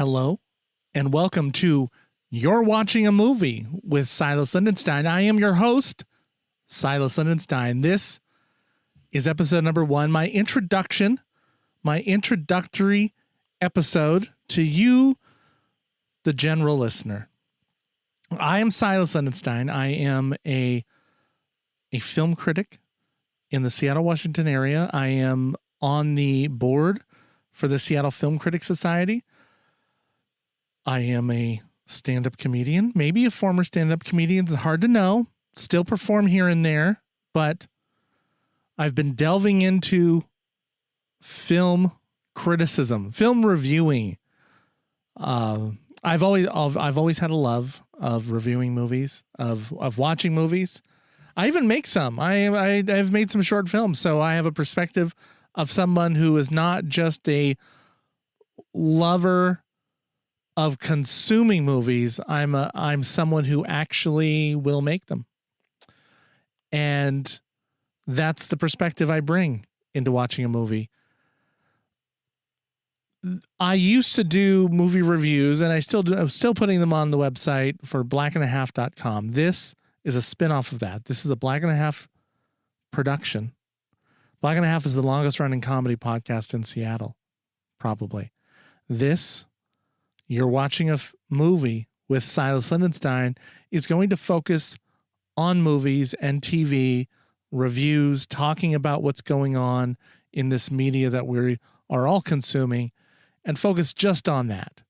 Hello, and welcome to You're Watching a Movie with Silas Lindenstein. I am your host, Silas Lindenstein. This is episode number 1, my introductory episode to you, the general listener. I am Silas Lindenstein. I am a film critic in the Seattle, Washington area. I am on the board for the Seattle Film Critics Society. I am a stand-up comedian, maybe a former stand-up comedian. It's hard to know. Still perform here and there, but I've been delving into film criticism, film reviewing. I've always had a love of reviewing movies, of watching movies. I even make some. I've made some short films, so I have a perspective of someone who is not just a lover of consuming movies. I'm someone who actually will make them. And that's the perspective I bring into watching a movie. I used to do movie reviews, and I'm still putting them on the website for blackandahhalf.com. This is a spin-off of that. This is a Black and a Half production. Black and a Half is the longest running comedy podcast in Seattle, probably. You're watching a movie with Silas Lindenstein is going to focus on movies and TV reviews, talking about what's going on in this media that we are all consuming, and focus just on that.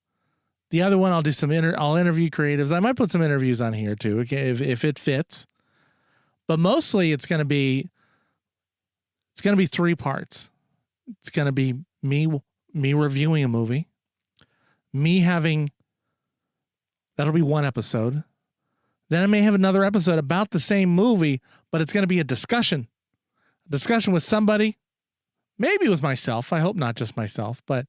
The other one, I'll do I'll interview creatives. I might put some interviews on here too, okay, if it fits. But mostly it's going to be 3 parts. It's going to be me reviewing a movie. That'll be 1 episode. Then I may have another episode about the same movie, but it's going to be a discussion with somebody, maybe with myself. I hope not just myself, but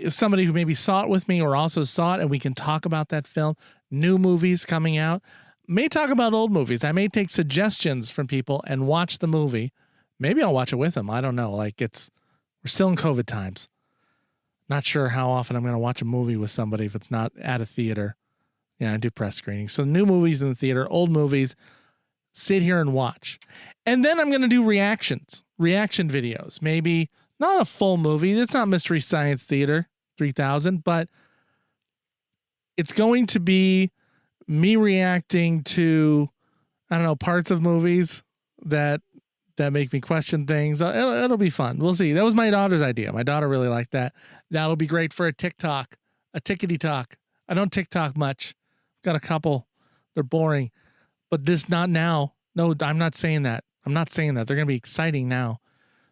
somebody who maybe saw it with me or also saw it, and we can talk about that film. New movies coming out. May talk about old movies. I may take suggestions from people and watch the movie. Maybe I'll watch it with them. I don't know. We're still in COVID times. Not sure how often I'm going to watch a movie with somebody if it's not at a theater. Yeah, I do press screenings. So new movies in the theater, old movies, sit here and watch. And then I'm going to do reaction videos. Maybe not a full movie. It's not Mystery Science Theater 3000, but it's going to be me reacting to, I don't know, parts of movies that make me question things. It'll be fun. We'll see. That was my daughter's idea. My daughter really liked that. That'll be great for a TikTok, a tickety talk. I don't TikTok much. Got a couple. They're boring, but this not now. No, I'm not saying that. They're going to be exciting now.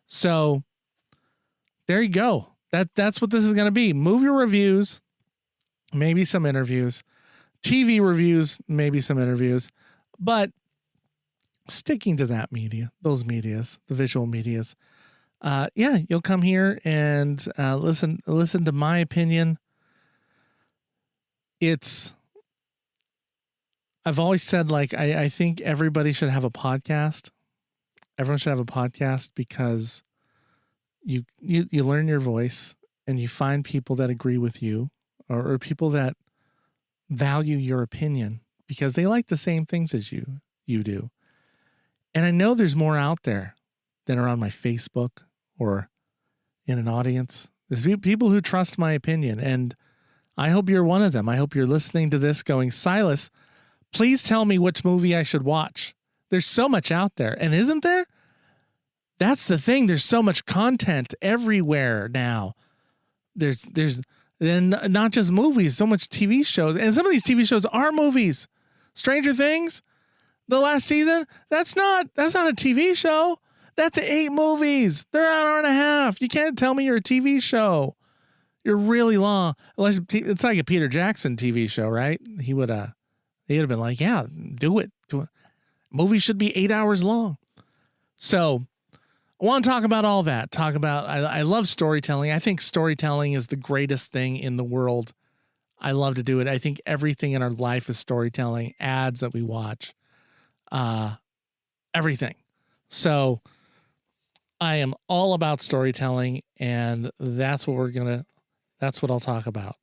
So there you go. That's what this is going to be. Movie reviews, maybe some interviews, TV reviews, maybe some interviews, but sticking to that media, those medias, the visual medias. You'll come here and listen to my opinion. I've always said, I think everybody should have a podcast. Everyone should have a podcast because you learn your voice and you find people that agree with you or people that value your opinion because they like the same things as you do. And I know there's more out there than are on my Facebook or in an audience. There's people who trust my opinion, and I hope you're one of them. I hope you're listening to this going, Silas, please tell me which movie I should watch. There's so much out there, and isn't there? That's the thing. There's so much content everywhere now. There's not just movies, so much TV shows, and some of these TV shows are movies. Stranger Things, the last season, that's not a TV show. That's 8 movies. They're an hour and a half. You can't tell me you're a TV show. You're really long. Unless it's like a Peter Jackson TV show, right? He would have been like, yeah, do it. Movies should be 8 hours long. So I want to talk about all that. I love storytelling. I think storytelling is the greatest thing in the world. I love to do it. I think everything in our life is storytelling. Ads that we watch. Everything. So I am all about storytelling, and that's what I'll talk about.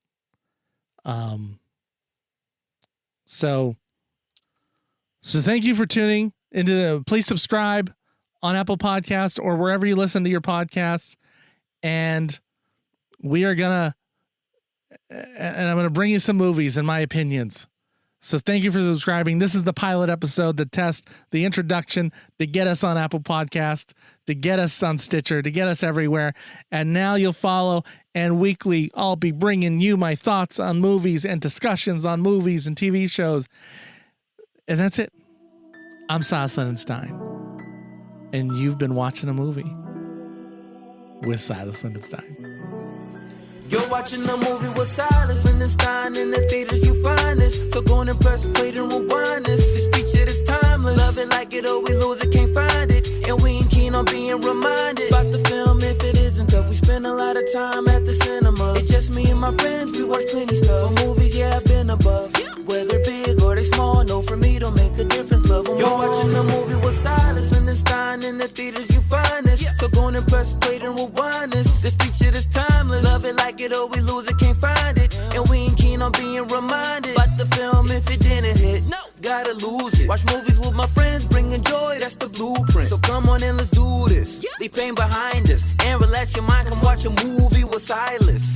So thank you for tuning into. Please subscribe on Apple Podcasts or wherever you listen to your podcasts. And I'm going to bring you some movies and my opinions. So thank you for subscribing. This is the pilot episode, the test, the introduction to get us on Apple Podcast, to get us on Stitcher, to get us everywhere. And now you'll follow, and weekly I'll be bringing you my thoughts on movies and discussions on movies and TV shows. And that's it. I'm Silas Lindenstein, and you've been watching a movie with Silas Lindenstein. You're watching a movie with Silas Lindenstein. In the theaters you find this. So go and press play and rewind this. This feature is timeless. Love it like it or we lose it, can't find it. And we ain't keen on being reminded about the film if it isn't tough. We spend a lot of time at the cinema. It's just me and my friends, we watch plenty stuff. For movies, yeah, I've been above. Whether big or they small, no, for me don't make a difference. Love them. You're watching a movie with Silas Lindenstein. In the theaters you find this. So go and press play and rewind this. This feature is timeless. Love it like it or we lose it, can't find it. And we ain't keen on being reminded about the film if it didn't hit. No, gotta lose it. Watch movies with my friends, bringing joy, that's the blueprint. So come on and let's do this. Leave pain behind us and relax your mind. Come watch a movie with Silas.